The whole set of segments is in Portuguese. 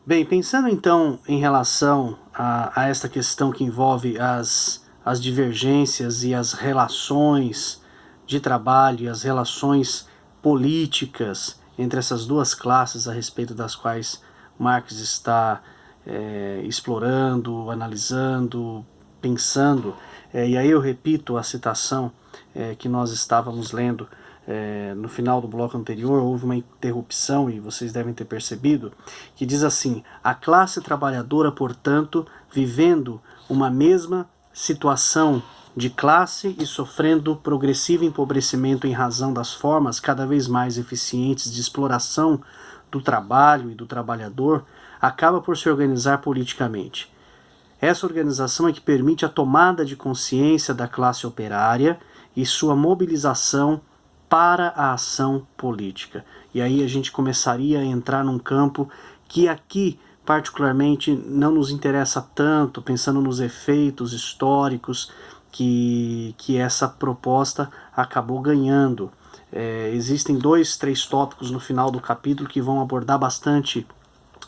Bem, pensando então em relação a esta questão que envolve as divergências e as relações de trabalho e as relações políticas entre essas duas classes a respeito das quais Marx está explorando, analisando, pensando, e aí eu repito a citação que nós estávamos lendo no final do bloco anterior, houve uma interrupção e vocês devem ter percebido, que diz assim: a classe trabalhadora, portanto, vivendo uma mesma situação de classe e sofrendo progressivo empobrecimento em razão das formas cada vez mais eficientes de exploração do trabalho e do trabalhador, acaba por se organizar politicamente. Essa organização é que permite a tomada de consciência da classe operária e sua mobilização para a ação política. E aí a gente começaria a entrar num campo que aqui particularmente não nos interessa tanto, pensando nos efeitos históricos que essa proposta acabou ganhando. Existem 2, 3 tópicos no final do capítulo que vão abordar bastante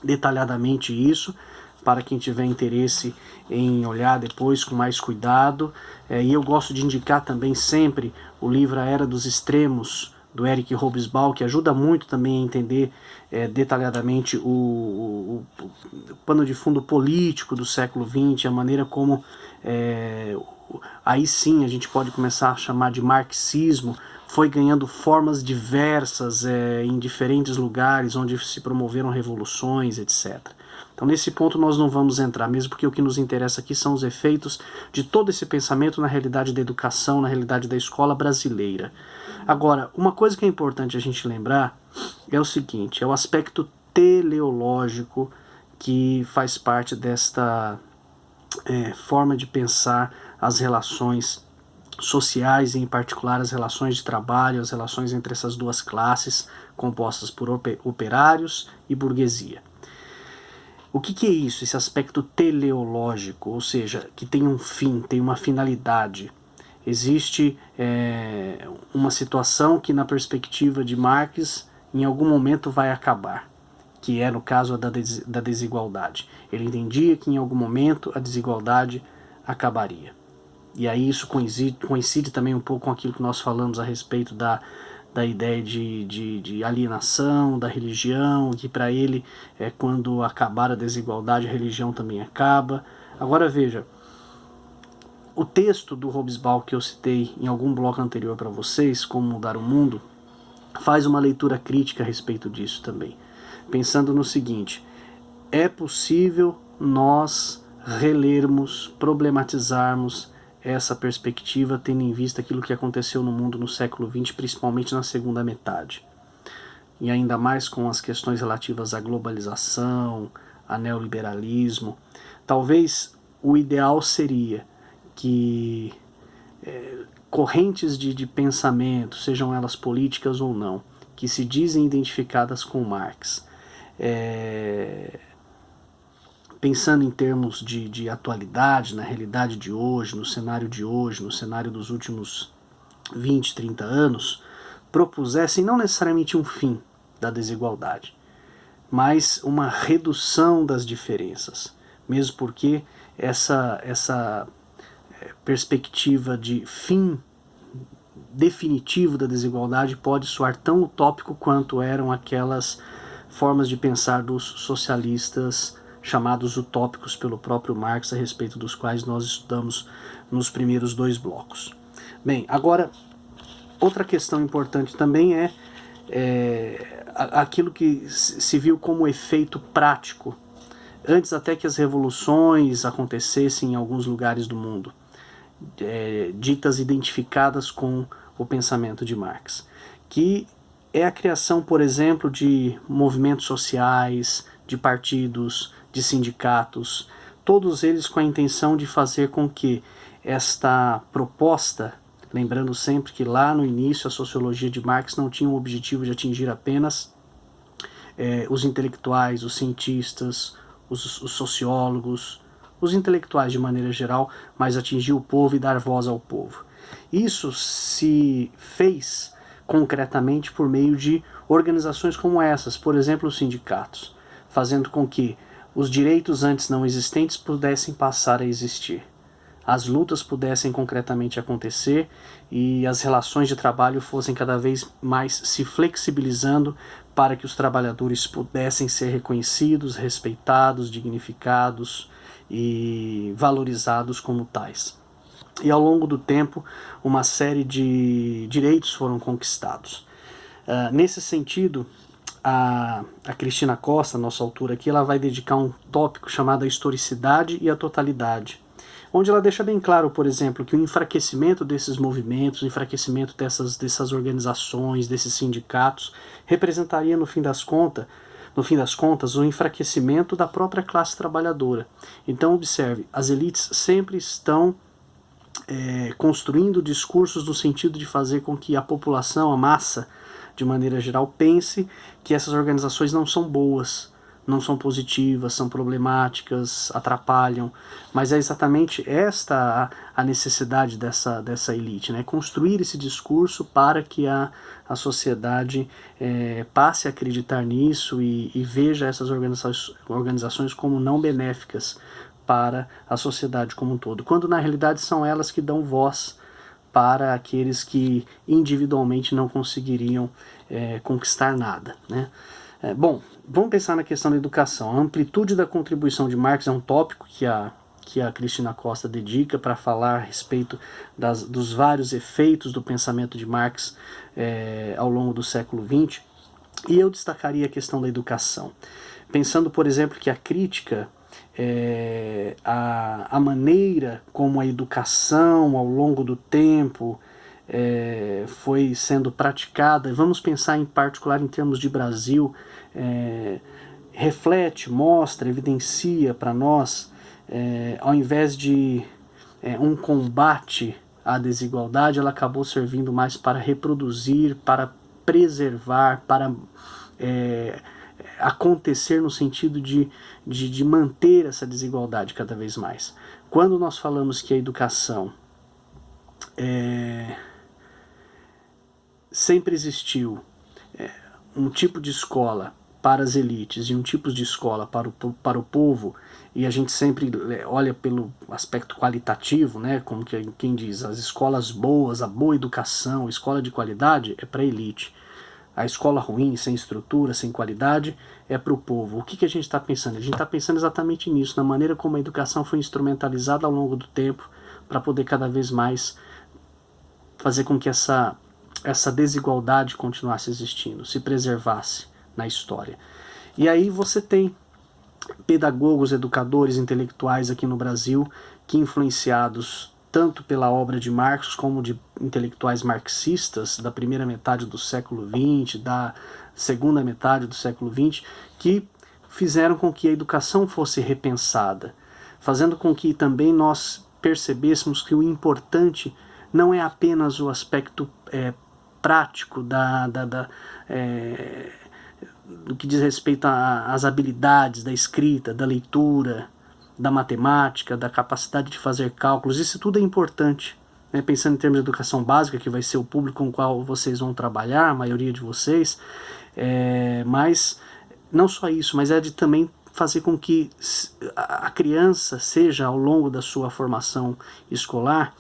detalhadamente isso, para quem tiver interesse em olhar depois com mais cuidado. E eu gosto de indicar também sempre o livro A Era dos Extremos, do Eric Hobsbawm, que ajuda muito também a entender detalhadamente o pano de fundo político do século XX, a maneira como aí sim a gente pode começar a chamar de marxismo, foi ganhando formas diversas em diferentes lugares onde se promoveram revoluções, etc. Então nesse ponto nós não vamos entrar, mesmo porque o que nos interessa aqui são os efeitos de todo esse pensamento na realidade da educação, na realidade da escola brasileira. Agora, uma coisa que é importante a gente lembrar é o seguinte, é o aspecto teleológico que faz parte desta forma de pensar as relações sociais, e em particular as relações de trabalho, as relações entre essas duas classes compostas por operários e burguesia. O que é isso, esse aspecto teleológico, ou seja, que tem um fim, tem uma finalidade? Existe uma situação que na perspectiva de Marx em algum momento vai acabar, que é no caso da desigualdade. Ele entendia que em algum momento a desigualdade acabaria. E aí isso coincide também um pouco com aquilo que nós falamos a respeito da ideia de alienação, da religião, que para ele quando acabar a desigualdade a religião também acaba. Agora veja, o texto do Hobsbawm que eu citei em algum bloco anterior para vocês, Como Mudar o Mundo, faz uma leitura crítica a respeito disso também, pensando no seguinte: é possível nós relermos, problematizarmos essa perspectiva, tendo em vista aquilo que aconteceu no mundo no século XX, principalmente na segunda metade. E ainda mais com as questões relativas à globalização, a neoliberalismo. Talvez o ideal seria que correntes de pensamento, sejam elas políticas ou não, que se dizem identificadas com Marx, pensando em termos de atualidade, na realidade de hoje, no cenário dos últimos 20, 30 anos, propusessem não necessariamente um fim da desigualdade, mas uma redução das diferenças, mesmo porque essa perspectiva de fim definitivo da desigualdade pode soar tão utópico quanto eram aquelas formas de pensar dos socialistas chamados utópicos pelo próprio Marx, a respeito dos quais nós estudamos nos primeiros 2 blocos. Bem, agora, outra questão importante também é aquilo que se viu como efeito prático, antes até que as revoluções acontecessem em alguns lugares do mundo, ditas identificadas com o pensamento de Marx, que é a criação, por exemplo, de movimentos sociais, de partidos, de sindicatos, todos eles com a intenção de fazer com que esta proposta, lembrando sempre que lá no início a sociologia de Marx não tinha o objetivo de atingir apenas os intelectuais, os cientistas, os sociólogos, os intelectuais de maneira geral, mas atingir o povo e dar voz ao povo. Isso se fez concretamente por meio de organizações como essas, por exemplo, os sindicatos. fazendo com que os direitos antes não existentes pudessem passar a existir, as lutas pudessem concretamente acontecer e as relações de trabalho fossem cada vez mais se flexibilizando para que os trabalhadores pudessem ser reconhecidos, respeitados, dignificados e valorizados como tais. E ao longo do tempo, uma série de direitos foram conquistados. Nesse sentido, a Cristina Costa, nossa autora aqui, ela vai dedicar um tópico chamado a historicidade e a totalidade, onde ela deixa bem claro, por exemplo, que o enfraquecimento desses movimentos, o enfraquecimento dessas organizações, desses sindicatos, representaria, no fim das contas, o enfraquecimento da própria classe trabalhadora. Então, observe, as elites sempre estão construindo discursos no sentido de fazer com que a população, a massa, de maneira geral, pense que essas organizações não são boas, não são positivas, são problemáticas, atrapalham, mas é exatamente esta a necessidade dessa elite, né? Construir esse discurso para que a sociedade passe a acreditar nisso e veja essas organizações como não benéficas para a sociedade como um todo, quando na realidade são elas que dão voz para aqueles que individualmente não conseguiriam conquistar nada, né? Bom, vamos pensar na questão da educação. A amplitude da contribuição de Marx é um tópico que a Cristina Costa dedica para falar a respeito dos vários efeitos do pensamento de Marx ao longo do século XX, e eu destacaria a questão da educação, pensando, por exemplo, que a crítica a maneira como a educação ao longo do tempo foi sendo praticada, e vamos pensar em particular em termos de Brasil, reflete, mostra, evidencia para nós, ao invés de um combate à desigualdade, ela acabou servindo mais para reproduzir, para preservar, para acontecer no sentido de manter essa desigualdade cada vez mais. Quando nós falamos que a educação sempre existiu um tipo de escola para as elites e um tipo de escola para o povo, e a gente sempre olha pelo aspecto qualitativo, né, como quem diz, as escolas boas, a boa educação, a escola de qualidade é para a elite. A escola ruim, sem estrutura, sem qualidade, é para o povo. O que a gente está pensando? A gente está pensando exatamente nisso, na maneira como a educação foi instrumentalizada ao longo do tempo para poder cada vez mais fazer com que essa desigualdade continuasse existindo, se preservasse na história. E aí você tem pedagogos, educadores, intelectuais aqui no Brasil que, influenciados tanto pela obra de Marx como de intelectuais marxistas da primeira metade do século XX, da segunda metade do século XX, que fizeram com que a educação fosse repensada, fazendo com que também nós percebêssemos que o importante não é apenas o aspecto prático do que diz respeito às habilidades da escrita, da leitura, da matemática, da capacidade de fazer cálculos. Isso tudo é importante, né? Pensando em termos de educação básica, que vai ser o público com o qual vocês vão trabalhar, a maioria de vocês, mas não só isso, mas é de também fazer com que a criança seja, ao longo da sua formação escolar,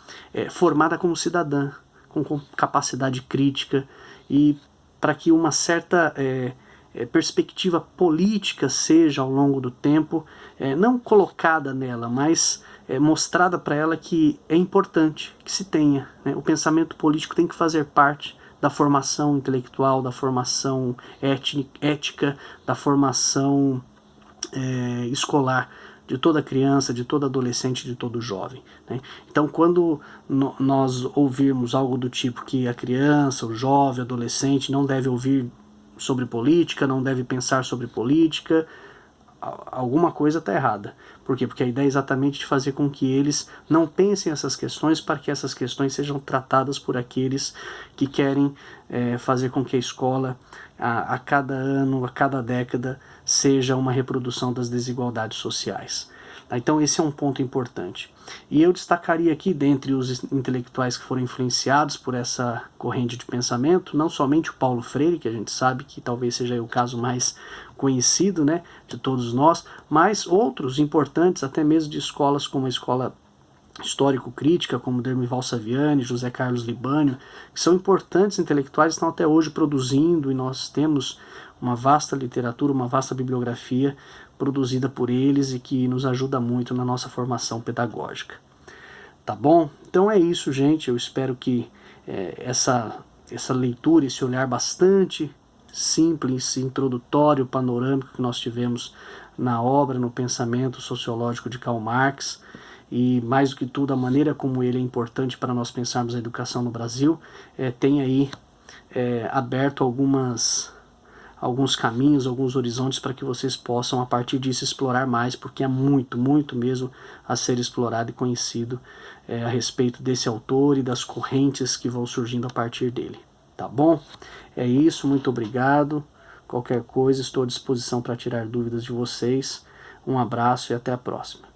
formada como cidadã, com capacidade crítica, e para que uma certa perspectiva política seja, ao longo do tempo, não colocada nela, mas mostrada para ela que é importante que se tenha, né? O pensamento político tem que fazer parte da formação intelectual, da formação ética, da formação escolar de toda criança, de todo adolescente, de todo jovem, né? Então, quando nós ouvirmos algo do tipo que a criança, o jovem, o adolescente não deve ouvir sobre política, não deve pensar sobre política, alguma coisa está errada. Por quê? Porque a ideia é exatamente de fazer com que eles não pensem essas questões, para que essas questões sejam tratadas por aqueles que querem fazer com que a escola, a cada ano, a cada década, seja uma reprodução das desigualdades sociais. Então esse é um ponto importante. E eu destacaria aqui, dentre os intelectuais que foram influenciados por essa corrente de pensamento, não somente o Paulo Freire, que a gente sabe que talvez seja o caso mais conhecido, né, de todos nós, mas outros importantes, até mesmo de escolas como a Escola Histórico-Crítica, como Dermival Saviani, José Carlos Libânio, que são importantes intelectuais, estão até hoje produzindo, e nós temos uma vasta literatura, uma vasta bibliografia produzida por eles e que nos ajuda muito na nossa formação pedagógica. Tá bom? Então é isso, gente. Eu espero que essa leitura, esse olhar bastante simples, introdutório, panorâmico que nós tivemos na obra, no pensamento sociológico de Karl Marx, e mais do que tudo a maneira como ele é importante para nós pensarmos a educação no Brasil, tem aí aberto alguns caminhos, alguns horizontes para que vocês possam a partir disso explorar mais, porque há muito, muito mesmo a ser explorado e conhecido a respeito desse autor e das correntes que vão surgindo a partir dele. Tá bom? É isso, muito obrigado. Qualquer coisa, estou à disposição para tirar dúvidas de vocês. Um abraço e até a próxima.